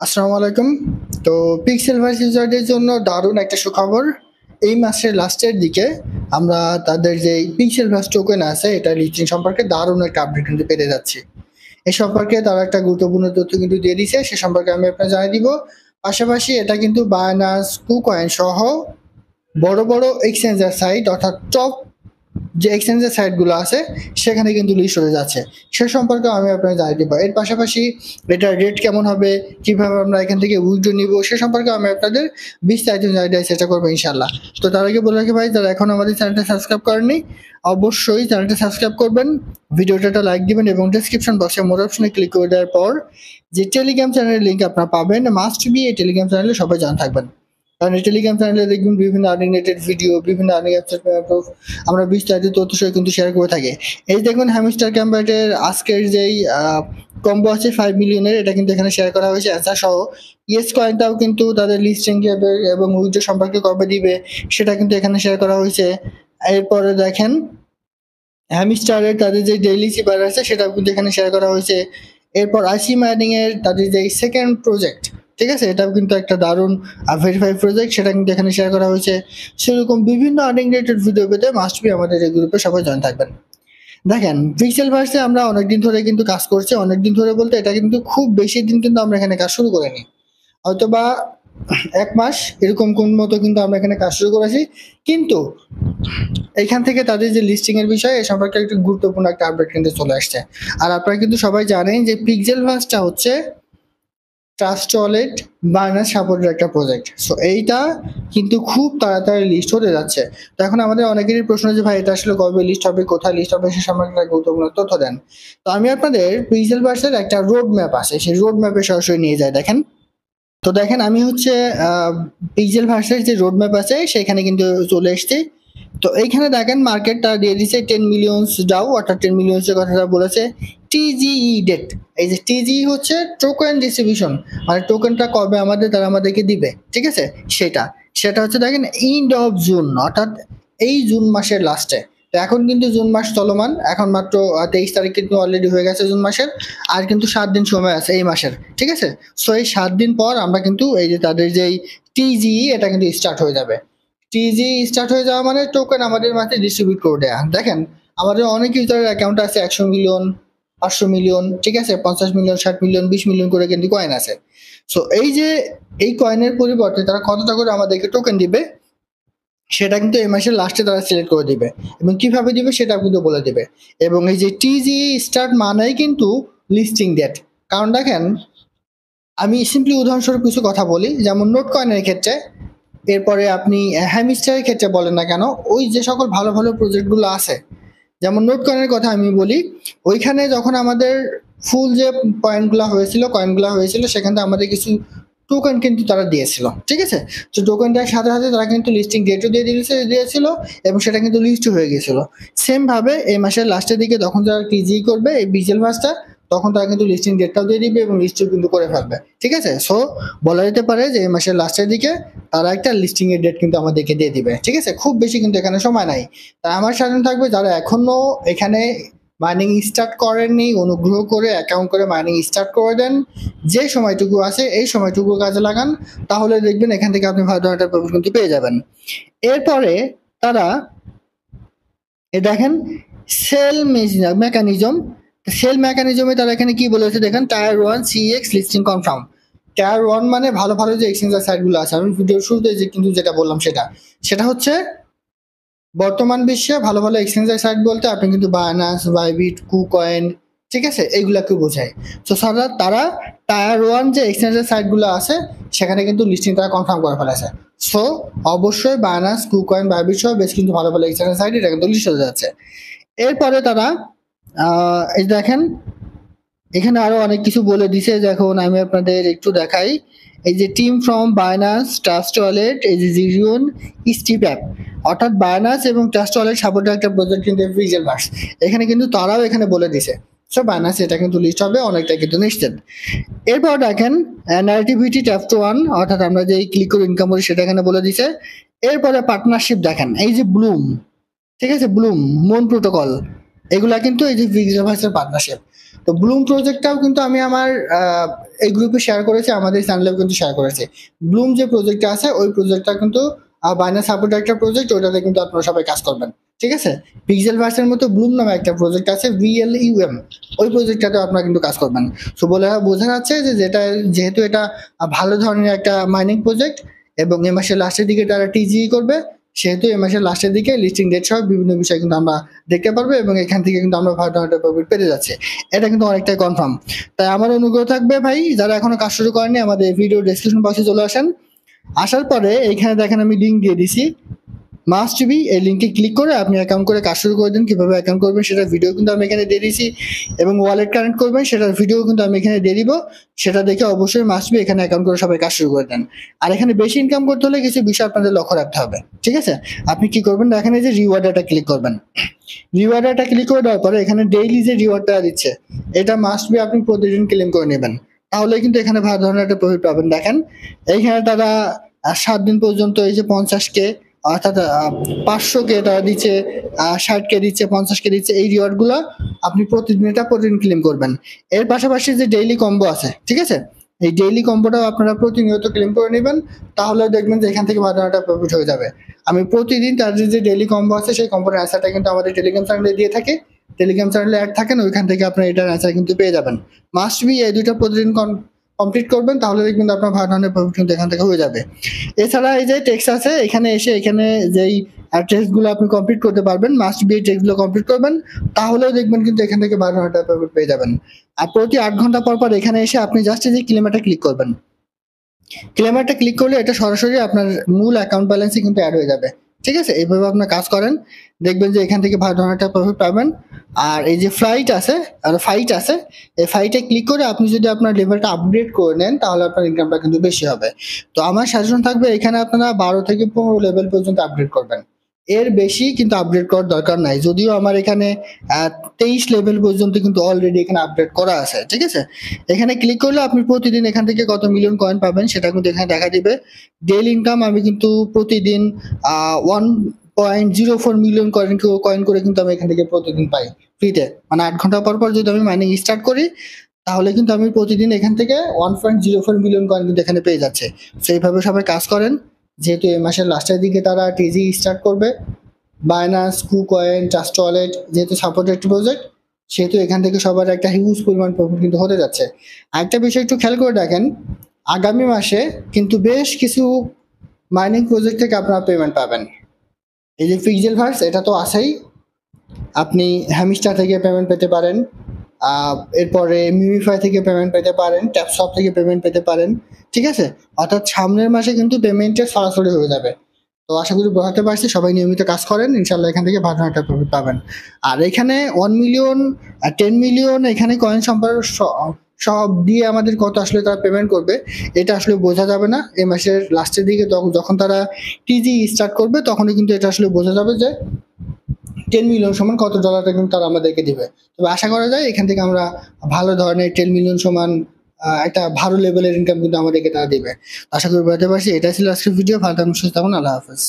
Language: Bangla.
আসসালামু আলাইকুম। তো পিক্সেল ভার্স ইউজারদের জন্য দারুণ একটা সুখবর। এই মাসের লাস্টের দিকে আমরা তাদের যে পিক্সেল ভার্স টোকেন আছে এটা লিস্টিং সম্পর্কে দারুণ একটা আপডেট কিন্তু পেতে যাচ্ছি। এ সম্পর্কে তারা একটা গুরুত্বপূর্ণ তথ্য কিন্তু দিয়ে দিছে, সে সম্পর্কে আমি আপনাকে জানিয়ে দিব। পাশাপাশি এটা কিন্তু বায়নান্স, কুকয়েন সহ বড় বড় এক্সচেঞ্জার সাইট অর্থাৎ টপ যে এক্সচেঞ্জের সাইটগুলো আছে সেখানে কিন্তু লিস্ট হয়ে যাচ্ছে, সে সম্পর্কে আমি আপনাকে জানিয়ে দেবো। এর পাশাপাশি এটার রেট কেমন হবে, কিভাবে আমরা এখান থেকে উইথড্র নিব, সে সম্পর্কে আমি আপনাদের বিস্তারিত জানিয়ে দেওয়ার চেষ্টা করবো ইনশাল্লাহ। তো তার আগে বলে রাখি ভাই, যারা এখন আমাদের চ্যানেলটা সাবস্ক্রাইব করেননি অবশ্যই চ্যানেলটা সাবস্ক্রাইব করবেন, ভিডিওটা লাইক দিবেন এবং ডেসক্রিপশন বক্সে মোর অপশনে ক্লিক করে দেওয়ার পর যে টেলিগ্রাম চ্যানেলের লিঙ্ক আপনারা পাবেন, মাস্ট বি এই টেলিগ্রাম চ্যানেলে সবাই জানা থাকবেন। কারণ এই টেলিগ্রাম চ্যানেলে দেখবেন বিভিন্ন আর্নিং রিলেটেড ভিডিও, বিভিন্ন আর্নিং আমরা বিস্তারিত তথ্য সহ কিন্তু শেয়ার করে থাকি। এই দেখুন হ্যামস্টার ক্যাম্পার্টের আজকের যেই কম্বো আছে 5 মিলিয়নের, এটা কিন্তু এখানে শেয়ার করা হয়েছে অ্যান্সার সহ। ইয়েস কয়েনটাও কিন্তু তাদের লিস্টিং এবং উইথড্র সম্পর্কে কবে দিবে সেটা কিন্তু এখানে শেয়ার করা হয়েছে। এরপরে দেখেন হ্যামস্টারের তাদের যে ডেইলি সিপার আছে সেটাও কিন্তু এখানে শেয়ার করা হয়েছে। এরপর আইসি মাইনিং এর তাদের যে সেকেন্ড প্রজেক্ট, ঠিক আছে, এটাও কিন্তু একটা দারুণ ভেরিফাই প্রজেক্ট, সেটা কিন্তু এখানে শেয়ার করা হয়েছে। সেরকম বিভিন্ন আর্নিং রিলেটেড ভিডিও পেতে মাস্ট বি আমাদের এই গ্রুপে সবাই জয়েন থাকবেন। দেখেন পিক্সেল ভার্সে আমরা অনেকদিন ধরে কিন্তু কাজ করছি, অনেকদিন ধরে বলতে এটা কিন্তু খুব বেশি দিন কিন্তু আমরা এখানে কাজ শুরু করিনি, হয়তোবা 1 মাস এরকম কোন মতো কিন্তু আমরা এখানে কাজ শুরু করেছি। কিন্তু এইখান থেকে তাদের যে লিস্টিং এর বিষয় এ সম্পর্কে একটু গুরুত্বপূর্ণ একটা আপডেট কিন্তু চলে আসছে। আর আপনারা কিন্তু সবাই জানেন যে পিক্সেল ভার্সটা হচ্ছে ট্রাস্ট ওয়ালেট বায়নান্স সাপোর্টের একটা প্রজেক্ট। সো এইটা কিন্তু খুব তাড়াতাড়ি লিস্ট হতে যাচ্ছে। তো এখন আমাদের অনেকেরই প্রশ্ন যে ভাই এটা আসলে কবে লিস্ট হবে, কোথায় লিস্ট হবে, সে সম্পর্কে একটা গুরুত্বপূর্ণ তথ্য দেন। তো আমি আপনাদের পিক্সেল ভার্সের একটা রোড ম্যাপ আছে, সেই রোড ম্যাপে সরাসরি নিয়ে যায়। দেখেন, তো দেখেন আমি হচ্ছে পিক্সেল ভার্সের যে রোড ম্যাপ আছে সেখানে কিন্তু চলে এসেছি। তো এইখানে দেখেন মার্কেটটা দিয়ে দিচ্ছে 10 মিলিয়ন ডাউ, অর্থাৎ 10 মিলিয়ন এর কথাটা বলেছে। টিজিই ডেট, এই যে টিজিই হচ্ছে টোকেন ডিস্ট্রিবিউশন, মানে টোকেনটা কবে আমাদের তারা আমাদেরকে দিবে, ঠিক আছে, সেটা সেটা হচ্ছে দেখেন এন্ড অফ জুন, অর্থাৎ এই জুন মাসের লাস্টে। তো এখন কিন্তু জুন মাস চলমান, এখন মাত্র 23 তারিখ কিন্তু অলরেডি হয়ে গেছে জুন মাসের। আর কিন্তু 7 দিন সময় আছে এই মাসের, ঠিক আছে। সো এই 7 দিন পর আমরা কিন্তু এই যে তাদের যে টিজিই এটা কিন্তু স্টার্ট হয়ে যাবে। টিজি স্টার্ট হয়ে যাওয়া মানে টোকেন আমাদের মাঝে ডিস্ট্রিবিউট করে দেয়া। দেখেন আমাদের অনেক ইউজারের অ্যাকাউন্ট আছে 100 মিলিয়ন, 500 মিলিয়ন, ঠিক আছে, 50 মিলিয়ন, 60 মিলিয়ন, 20 মিলিয়ন করে কিন্তু কয়েন আছে। সো এই যে এই কয়েনের পরিবর্তে তারা কতটা করে আমাদেরকে টোকেন দিবে সেটা কিন্তু এই মাসের লাস্টে তারা সিলেক্ট করে দিবে, এবং কিভাবে দিবে সেটা কিন্তু বলে দিবে। এবং এই যে টিজি স্টার্ট মানেই কিন্তু লিস্টিং ডেট। কারণ দেখেন আমি সিম্পলি উদাহরণস্বরূপ কিছু কথা বলি, যেমন নোট কয়েনের ক্ষেত্রে, এরপরে আপনি হ্যামস্টারের ক্ষেত্রে বলেন না কেন, ওই যে সকল ভালো ভালো প্রজেক্টগুলো আছে, যেমন নোট কয়েনের কথা আমি বলি, ওইখানে যখন আমাদের ফুল যে কয়েনগুলো হয়েছিল সেখান থেকে আমাদের কিছু টোকেন কিন্তু তারা দিয়েছিল, ঠিক আছে। তো টোকেনটার সাথে সাথে তারা কিন্তু লিস্টিং ডেটও দিয়েছিল এবং সেটা কিন্তু লিস্ট হয়ে গেছিল। সেম ভাবে এই মাসের লাস্টের দিকে তখন যারা টিজি করবে এই বিজেল মাসটা, তখন তারা কিন্তু লিস্টিং ডেটটাও দিয়ে দিবে এবং লিস্টও কিন্তু করে ফেলবে, ঠিক আছে। সো বলা যেতে পারে যে এই মাসের লাস্টের দিকে তারা একটা লিস্টিং এর ডেট কিন্তু আমাদেরকে দিয়ে দিবে, ঠিক আছে। খুব বেশি কিন্তু এখানে সময় নাই। তাই আমার সাজেশন থাকবে যারা এখনো এখানে মাইনিং স্টার্ট করেননি, অনুগ্রহ করে অ্যাকাউন্ট করে মাইনিং স্টার্ট করে দেন। যে সময়টুকু আছে এই সময়টুকু কাজে লাগান, তাহলে দেখবেন এখান থেকে আপনি ভালো একটা প্রফিট কিন্তু পেয়ে যাবেন। এরপরে তারা দেখেন সেল মেকানিজম, সেল মেকানিজমে তারা এখানে কি বলেছে দেখেন, tyre 1 CX listing confirm. Tyre 1 মানে ভালো ভালো যে এক্সচেঞ্জার সাইটগুলো আছে, আমি ভিডিওর শুরুতে যে কিন্তু যেটা বললাম সেটা সেটা হচ্ছে বর্তমান বিশ্বে ভালো ভালো এক্সচেঞ্জার সাইট বলতে আপনি কিন্তু বায়নান্স, বাইবিট, কুকয়েন, ঠিক আছে, এইগুলাকে বোঝায়। তো তারা টায়ার 1 যে এক্সচেঞ্জার সাইটগুলো আছে সেখানে কিন্তু লিস্টিং তারা কনফার্ম করে ফেলেছে। সো অবশ্যই বায়নান্স, কুকয়েন, বাইবিট সহ বেশ কিন্তু ভালো ভালো এক্সচেঞ্জার সাইট এটা কিন্তু লিস্ট হয়ে যাচ্ছে। এরপরে তারা এই দেখেন এখানে আরো অনেক কিছু বলে দিছে, যখন আমি আপনাদের একটু দেখাই। এই যে টিম ফ্রম বায়নান্স, ট্রাস্ট ওয়ালেট, এই যে জিরিয়ন, স্টিপ অ্যাপ, অর্থাৎ বায়নান্স এবং ট্রাস্ট ওয়ালেট সাপোর্টের একটা প্রজেক্ট কিন্তু পিক্সেল ভার্স, এখানে কিন্তু তারাও এখানে বলে দিছে। সো বায়নান্স এটা কিন্তু লিস্ট হবে অনেকটা কিন্তু নিশ্চিত। এরপর দেখেন নারেটিভিটি ট্যাপ ওয়ান, অর্থাৎ আমরা যে ক্লিক করে ইনকাম করি সেটা এখানে বলে দিছে। এরপরে পার্টনারশিপ দেখেন, এই যে ব্লুম, ঠিক আছে, ব্লুম, মুন প্রোটোকল, এগুলা কিন্তু এই যে পিক্সেল ভার্সের পার্টনারশিপ। তো ব্লুম প্রজেক্টটাও কিন্তু আমি আমার এই গ্রুপে শেয়ার করেছে, আমাদের চ্যানেলেও কিন্তু শেয়ার করেছে। ব্লুম যে প্রজেক্টটা আছে ওই প্রজেক্টটা কিন্তু বাইনান্স সাপোর্ট একটা প্রজেক্ট, ওটাতে কিন্তু আপনারা সবাই কাজ করবেন, ঠিক আছে। পিক্সেলভার্সের মতো ব্লুম নামে একটা প্রজেক্ট আছে VLUM, ওই প্রজেক্টটাতে আপনারা কিন্তু কাজ করবেন। সো বলে বোঝা যাচ্ছে যে যেহেতু এটা ভালো ধরনের একটা মাইনিং প্রজেক্ট এবং এ মাসের লাস্টের দিকে তারা টিজিই করবে, সেহেতু এ মাসের লাস্টের দিকে লিস্টিং ডেট সহ বিভিন্ন বিষয় কিন্তু আমরা দেখতে পারবো এবং এখান থেকে কিন্তু আমরা ভালো ধরনের প্রফিট পেতে যাচ্ছে, এটা কিন্তু অনেকটাই কনফার্ম। তাই আমার অনুগ্রহ থাকবে ভাই, যারা এখনো কাজ শুরু করেনি আমাদের ভিডিও ডেসক্রিপশন বক্সে চলে আসেন। আসার পরে এইখানে দেখেন আমি লিঙ্ক দিয়ে দিছি, মাস্ট বি, এই লিঙ্কে ক্লিক করে আপনি অ্যাকাউন্ট করে কাজ শুরু করে দিন। কিভাবে অ্যাকাউন্ট করবেন সেটার ভিডিও কিন্তু আমি এখানে দিয়ে দিয়েছি এবং ওয়ালেট কানেক্ট করবেন সেটার ভিডিও কিন্তু আমি এখানে দিয়ে দিব। সেটা দেখে অবশ্যই মাস্ট বি এখানে অ্যাকাউন্ট করে সবাই কাজ শুরু করে দেন। আর এখানে বেশি ইনকাম করতে হলে কিছু বিষয় আপনাদের লক্ষ্য রাখতে হবে, ঠিক আছে। আপনি কি করবেন, এখানে যে রিওয়ার্ডটা ক্লিক করবেন, রিওয়ার্ডটা ক্লিক করে দেওয়ার পরে এখানে ডেইলি যে রিওয়ার্ডটা দিচ্ছে এটা মাস্ট বি আপনি প্রতিদিন ক্লেম করে নেবেন, তাহলে কিন্তু এখানে ভালো ধরনের একটা প্রফিট পাবেন। দেখেন এইখানে তারা 7 দিন পর্যন্ত এই যে 50K অর্থাৎ 500K তারা দিচ্ছে, 60K দিচ্ছে, 50K দিচ্ছে। এই রিওয়ার্ড গুলো আপনি প্রতিদিন ক্লেম করবেন। এর পাশাপাশি যে ডেইলি কম্বো আছে, ঠিক আছে, এই ডেইলি কম্বোটাও আপনারা প্রতিনিয়ত ক্লেম করে নেবেন, তাহলে দেখবেন যে এখান থেকে ভালো একটা প্রফিট হয়ে যাবে। আমি প্রতিদিন তাদের যে ডেইলি কম্বো আছে সেই কম্বোর অ্যান্সারটা কিন্তু আমাদের টেলিগ্রাম চ্যানেলে দিয়ে থাকি, টেলিগ্রাম চ্যানেলে অ্যাড থাকেন, ওইখান থেকে আপনার এটার অ্যান্সার কিন্তু পেয়ে যাবেন। মাস্ট বি এই দুইটা প্রতিদিন কমপ্লিট করবেন, তাহলে দেখবেন আপনার ভালো ধরনের প্রফিট কিন্তু এখান থেকে হয়ে যাবে। এছাড়া এই যে টেক্সট আছে এখানে এসে এখানে যেই টেক্সটগুলো আপনি কমপ্লিট করতে পারবেন, মাস্ট বি টেক্সটগুলো কমপ্লিট করবেন, তাহলেও দেখবেন কিন্তু এখান থেকে 12 টাকা প্রফিট পেয়ে যাবেন। আর প্রতি 8 ঘন্টা পর পর এখানে এসে আপনি জাস্ট এই যে ক্লেমারটা ক্লিক করবেন, ক্লেমারটা ক্লিক করলে এটা সরাসরি আপনার মূল অ্যাকাউন্ট ব্যালেন্সে কিন্তু অ্যাড হয়ে যাবে, ঠিক আছে। এইভাবে আপনার কাজ করেন, দেখবেন যে এখান থেকে ভালো ধরনের একটা প্রফিট পাবেন। আর এই যে ফাইট আছে এই ফাইটে ক্লিক করে আপনি যদি আপনার লেভেলটা আপগ্রেড করে নেন তাহলে আপনার ইনকামটা কিন্তু বেশি হবে। তো আমার সাজেশন থাকবে এখানে আপনারা 12 থেকে 15 লেভেল পর্যন্ত আপগ্রেড করবেন, এর বেশি কিন্তু আপগ্রেড করার দরকার নাই। যদিও আমার এখানে 23 লেভেল পর্যন্ত কিন্তু অলরেডি এখানে আপগ্রেড করা আছে, ঠিক আছে। এখানে ক্লিক করলে আপনি প্রতিদিন এখান থেকে কত মিলিয়ন কয়েন পাবেন সেটা কিন্তু এখানে দেখা দিবে। ডেইলি ইনকাম আমি কিন্তু প্রতিদিন 1.04 মিলিয়ন কয়েন করে কিন্তু আমি এখান থেকে প্রতিদিন পাই ফ্রিতে। মানে 8 ঘন্টা পর পর যদি আমি মাইনিং স্টার্ট করি তাহলে কিন্তু আমি প্রতিদিন এখান থেকে 1.04 মিলিয়ন কয়েন কিন্তু এখানে পেয়ে যাচ্ছে। সেইভাবে সবাই কাজ করেন, যেহেতু এই মাসের লাস্টের দিকে তারা টিজি স্টার্ট করবে। বাইনান্স, কুকয়েন, ট্রাস্ট ওয়ালেট যেহেতু সাপোর্টেড প্রজেক্ট, সেহেতু এখান থেকে সবার একটা হিউজ পরিমাণ প্রফিট কিন্তু হতে যাচ্ছে। আরেকটা বিষয় একটু খেয়াল করে দেখেন, আগামী মাসে কিন্তু বেশ কিছু মাইনিং প্রজেক্ট থেকে আপনারা পেমেন্ট পাবেন। এই যে পিক্সেলভার্স এটা তো আছেই, আপনি হ্যামিস্টার থেকে পেমেন্ট পেতে পারেন, এরপরে মিমিফাই থেকে পেমেন্ট পেতে পারেন, ট্যাপসপ থেকে পেমেন্ট পেতে পারেন, ঠিক আছে। অর্থাৎ সামনের মাসে কিন্তু পেমেন্টের সরাসরি হয়ে যাবে। তো আশা করি বোঝাতে পারছি, সবাই নিয়মিত কাজ করেন, ইনশাল্লাহ এখান থেকে ভালো একটা প্রফিট পাবেন। আর এখানে 1 মিলিয়ন 10 মিলিয়ন এখানে কয়েন সম্পর্ক সব দিয়ে আমাদের কত আসলে তারা পেমেন্ট করবে এটা আসলে বোঝা যাবে না। এই মাসের লাস্টের দিকে যখন তারা টিজি স্টার্ট করবে তখনই কিন্তু এটা আসলে বোঝা যাবে যে 10 মিলিয়ন সমান কত ডলারটা কিন্তু তারা আমাদেরকে দিবে। তবে আশা করা যায় এখান থেকে আমরা ভালো ধরনের 10 মিলিয়ন সমান একটা ভালো লেভেলের ইনকাম কিন্তু আমাদেরকে তারা দিবে। আশা করি বোঝাতে পারছি। এটা ছিল আজকের ভিডিও। ভালো থাকুন, সুস্থ থাকুন, আল্লাহ হাফেজ।